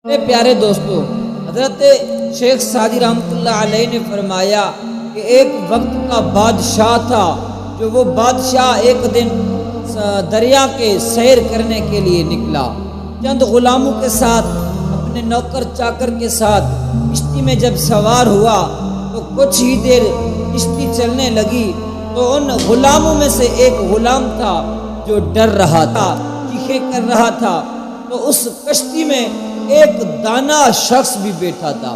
میرے پیارے دوستو، حضرت شیخ سعدی رحمۃ اللہ علیہ نے فرمایا کہ ایک وقت کا بادشاہ تھا جو وہ بادشاہ ایک دن دریا کے سیر کرنے کے لیے نکلا۔ چند غلاموں کے ساتھ، اپنے نوکر چاکر کے ساتھ کشتی میں جب سوار ہوا تو کچھ ہی دیر کشتی چلنے لگی تو ان غلاموں میں سے ایک غلام تھا جو ڈر رہا تھا، چیخیں کر رہا تھا۔ تو اس کشتی میں ایک دانا شخص بھی بیٹھا تھا۔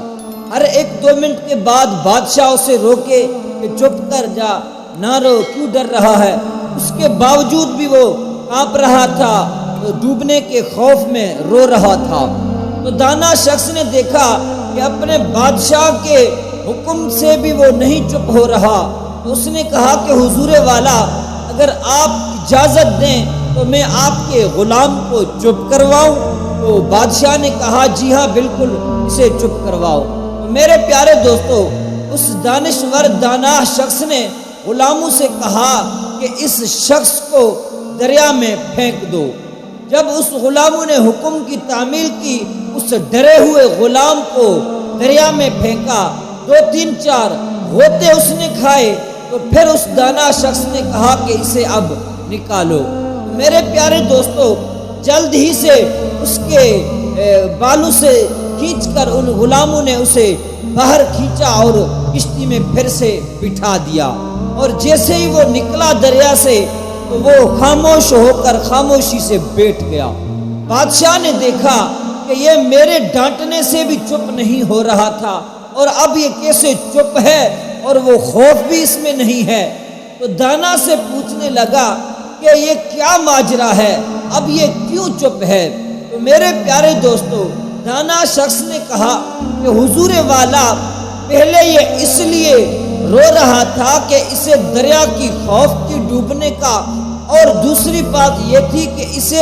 ہر ایک دو منٹ کے بعد بادشاہ اسے روکے کہ چپ کر جا، نہ رو، کیوں ڈر رہا ہے؟ اس کے باوجود بھی وہ کانپ رہا تھا، تو ڈوبنے کے خوف میں رو رہا تھا۔ تو دانا شخص نے دیکھا کہ اپنے بادشاہ کے حکم سے بھی وہ نہیں چپ ہو رہا، تو اس نے کہا کہ حضور والا، اگر آپ اجازت دیں تو میں آپ کے غلام کو چپ کرواؤں؟ تو بادشاہ نے کہا جی ہاں بالکل، اسے چپ کرواؤ۔ تو میرے پیارے دوستو، اس دانشور دانا شخص نے غلاموں سے کہا کہ اس شخص کو دریا میں پھینک دو۔ جب اس غلاموں نے حکم کی تعمیل کی، اس ڈرے ہوئے غلام کو دریا میں پھینکا، 2-3-4 غوطے اس نے کھائے، تو پھر اس دانا شخص نے کہا کہ اسے اب نکالو۔ میرے پیارے دوستو، جلد ہی سے اس کے بالوں سے کھینچ کر ان غلاموں نے اسے باہر کھینچا اور کشتی میں پھر سے بٹھا دیا، اور جیسے ہی وہ نکلا دریا سے تو وہ خاموش ہو کر خاموشی سے بیٹھ گیا۔ بادشاہ نے دیکھا کہ یہ میرے ڈانٹنے سے بھی چپ نہیں ہو رہا تھا، اور اب یہ کیسے چپ ہے، اور وہ خوف بھی اس میں نہیں ہے۔ تو دانا سے پوچھنے لگا کہ یہ کیا ماجرا ہے، اب یہ کیوں چپ ہے؟ تو میرے پیارے دوستو، دانا شخص نے کہا کہ حضور والا، پہلے یہ اس لیے رو رہا تھا کہ اسے دریا کی خوف تھی ڈوبنے کا، اور دوسری بات یہ تھی کہ اسے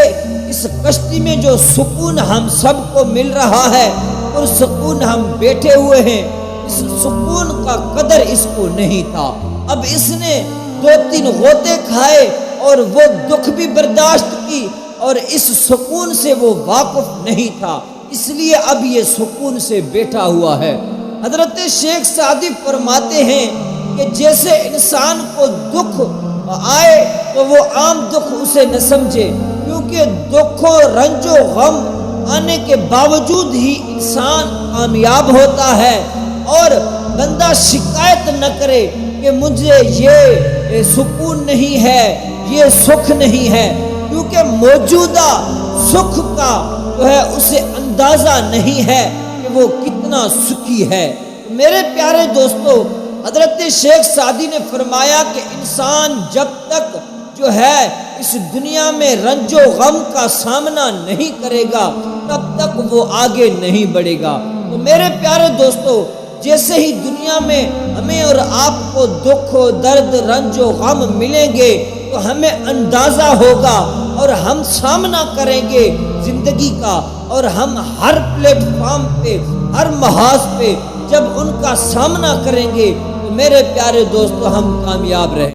اس کشتی میں جو سکون ہم سب کو مل رہا ہے اور سکون ہم بیٹھے ہوئے ہیں، اس سکون کا قدر اس کو نہیں تھا۔ اب اس نے 2-3 غوطے کھائے اور وہ دکھ بھی برداشت کی، اور اس سکون سے وہ واقف نہیں تھا، اس لیے اب یہ سکون سے بیٹھا ہوا ہے۔ حضرت شیخ سعدی فرماتے ہیں کہ جیسے انسان کو دکھ آئے تو وہ عام دکھ اسے نہ سمجھے، کیونکہ دکھ و رنج و غم آنے کے باوجود ہی انسان کامیاب ہوتا ہے، اور بندہ شکایت نہ کرے کہ مجھے یہ سکون نہیں ہے، یہ سکھ نہیں ہے، کیونکہ موجودہ سکھ کا جو ہے اسے اندازہ نہیں ہے کہ وہ کتنا سکھی ہے۔ میرے پیارے دوستو، حضرت شیخ سعدی نے فرمایا کہ انسان جب تک جو ہے اس دنیا میں رنج و غم کا سامنا نہیں کرے گا، تب تک وہ آگے نہیں بڑھے گا۔ تو میرے پیارے دوستو، جیسے ہی دنیا میں ہمیں اور آپ کو دکھ و درد، رنج و غم ملیں گے تو ہمیں اندازہ ہوگا، اور ہم سامنا کریں گے زندگی کا، اور ہم ہر پلیٹ فارم پہ، ہر محاذ پہ جب ان کا سامنا کریں گے تو میرے پیارے دوستو ہم کامیاب رہیں گے۔